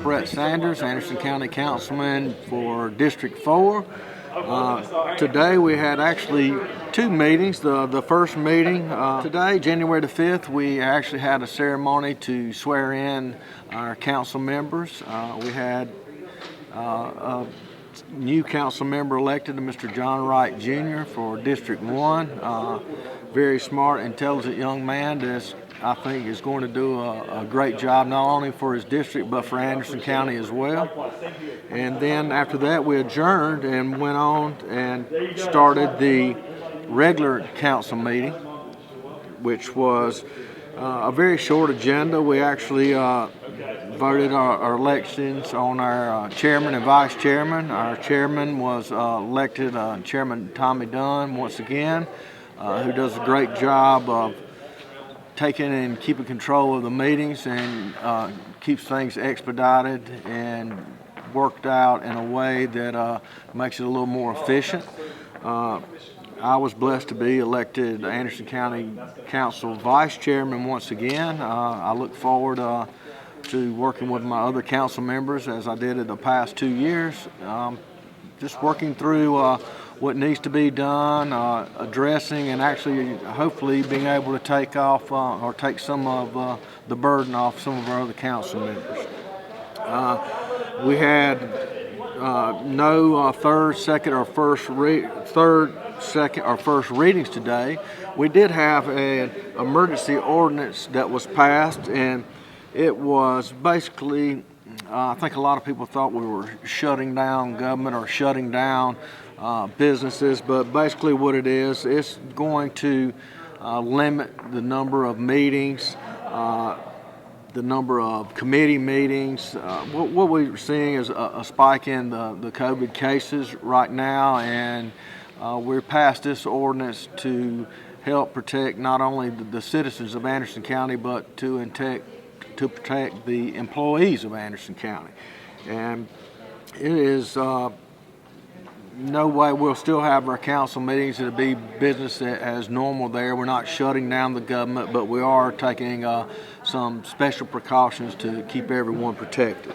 Brett Sanders, Anderson County Councilman for District 4. Today we had actually two meetings. The first meeting today, January the 5th, we actually had a ceremony to swear in our council members. We had a new council member elected, Mr. John Wright Jr. for District 1. Very smart, intelligent young man that I think is going to do a great job not only for his district but for Anderson County as well. And then after that we adjourned and went on and started the regular council meeting, which was a very short agenda. We actually voted our elections on our chairman and vice chairman. Our chairman was elected Chairman Tommy Dunn once again, who does a great job of taking and keeping control of the meetings and keeps things expedited and worked out in a way that makes it a little more efficient. I was blessed to be elected Anderson County Council Vice Chairman once again. I look forward to working with my other council members as I did in the past 2 years, just working through what needs to be done, addressing and actually hopefully being able to take off or take some of the burden off some of our other council members. We had no third, second, or first readings today. We did have an emergency ordinance that was passed, and it was basically, I think a lot of people thought we were shutting down government or shutting down businesses, but basically what it is, it's going to limit the number of meetings, the number of committee meetings. What we're seeing is a spike in the COVID cases right now, and we're passed this ordinance to help protect not only the citizens of Anderson County, but to protect the employees of Anderson County. And it is no way. We'll still have our council meetings. It'll be business as normal there. We're not shutting down the government, but we are taking some special precautions to keep everyone protected.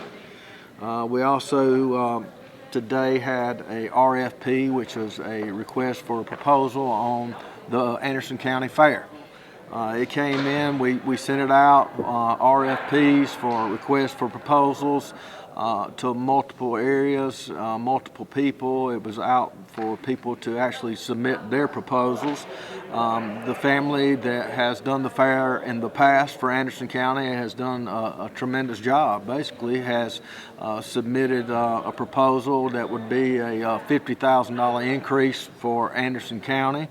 We also today had a RFP, which was a request for a proposal on the Anderson County Fair. It came in, we sent it out, RFPs for requests for proposals to multiple areas, multiple people. It was out for people to actually submit their proposals. The family that has done the fair in the past for Anderson County has done a tremendous job. Basically has submitted a proposal that would be a $50,000 increase for Anderson County.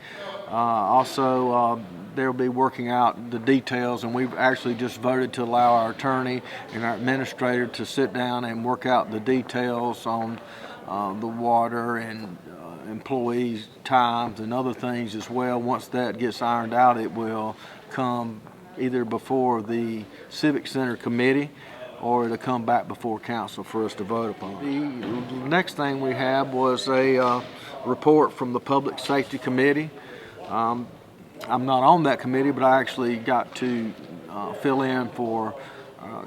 Also, they'll be working out the details, and we've actually just voted to allow our attorney and our administrator to sit down and work out the details on the water and employees' times and other things as well. Once that gets ironed out, it will come either before the Civic Center committee or it'll come back before council for us to vote upon. The next thing we had was a report from the Public Safety Committee. I'm not on that committee, but I actually got to fill in for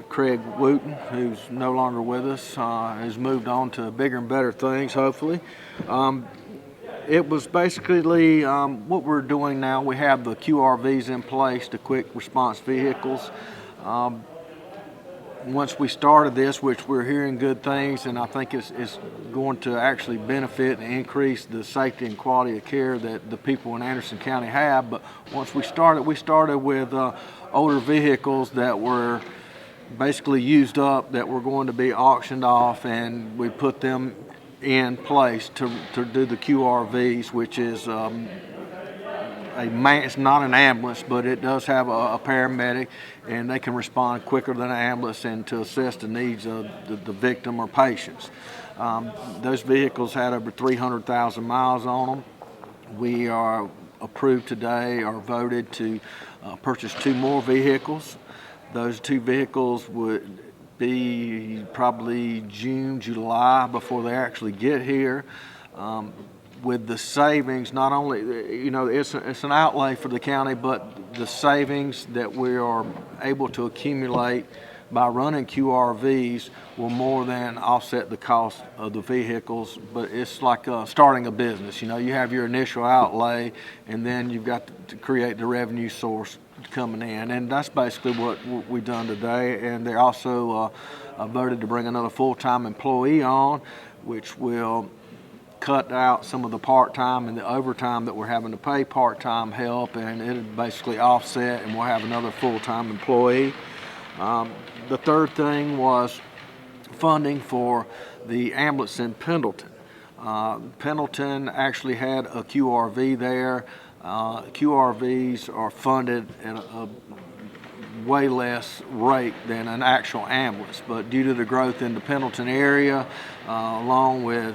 Craig Wooten, who's no longer with us, has moved on to bigger and better things, hopefully. It was basically what we're doing now. We have the QRVs in place, the quick response vehicles. Once we started this, which we're hearing good things, and I think it's going to actually benefit and increase the safety and quality of care that the people in Anderson County have. But once we started with older vehicles that were basically used up, that were going to be auctioned off, and we put them in place to do the QRVs, which is it's not an ambulance, but it does have a paramedic, and they can respond quicker than an ambulance and to assess the needs of the victim or patients. Those vehicles had over 300,000 miles on them. We are approved today or voted to purchase 2 more vehicles. Those 2 vehicles would be probably June, July before they actually get here. With the savings, not only, it's an outlay for the county, but the savings that we are able to accumulate by running QRVs will more than offset the cost of the vehicles. But it's like starting a business. You know, you have your initial outlay, and then you've got to create the revenue source coming in, and that's basically what we've done today. And they also voted to bring another full-time employee on, which will cut out some of the part-time and the overtime that we're having to pay part-time help, and it'll basically offset, and we'll have another full-time employee. The third thing was funding for the ambulance in Pendleton. Pendleton actually had a QRV there. QRVs are funded at a way less rate than an actual ambulance, but due to the growth in the Pendleton area, along with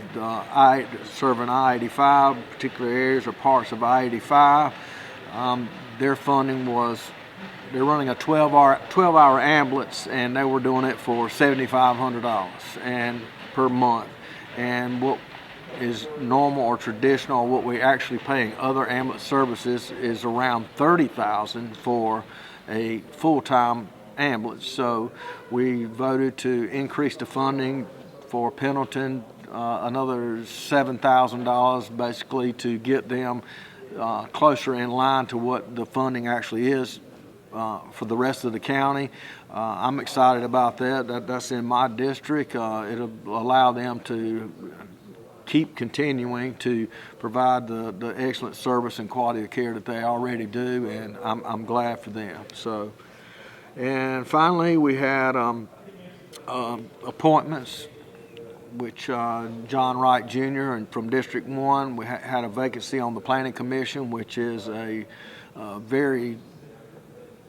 serving I-85, particular areas or parts of I-85, their funding was, they're running a 12-hour ambulance, and they were doing it for $7,500 and per month. And what is normal or traditional, what we actually paying other ambulance services, is around $30,000 for a full-time ambulance. So we voted to increase the funding for Pendleton another $7,000, basically to get them closer in line to what the funding actually is for the rest of the county. I'm excited about that. That's in my district. It'll allow them to keep continuing to provide the excellent service and quality of care that they already do, and I'm glad for them. So, and finally, we had appointments, which John Wright Jr. and from District 1, we had a vacancy on the Planning Commission, which is a very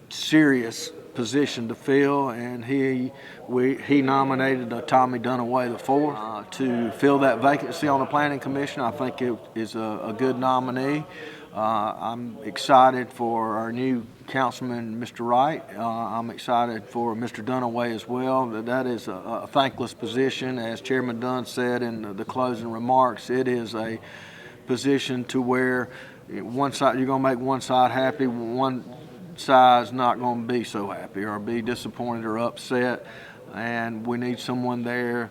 serious position to fill, and he nominated Tommy Dunaway IV to fill that vacancy on the Planning Commission. I think it is a good nominee. I'm excited for our new councilman, Mr. Wright. I'm excited for Mr. Dunaway as well. That is a thankless position. As Chairman Dunn said in the closing remarks, it is a position to where one side, you're going to make one side happy, one side's not going to be so happy or be disappointed or upset, and we need someone there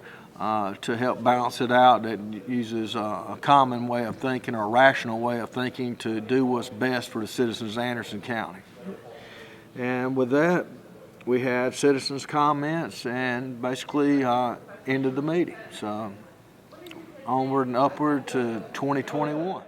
to help balance it out, that uses a common way of thinking or a rational way of thinking to do what's best for the citizens of Anderson County. And with that, we had citizens' comments and basically ended the meeting. So onward and upward to 2021.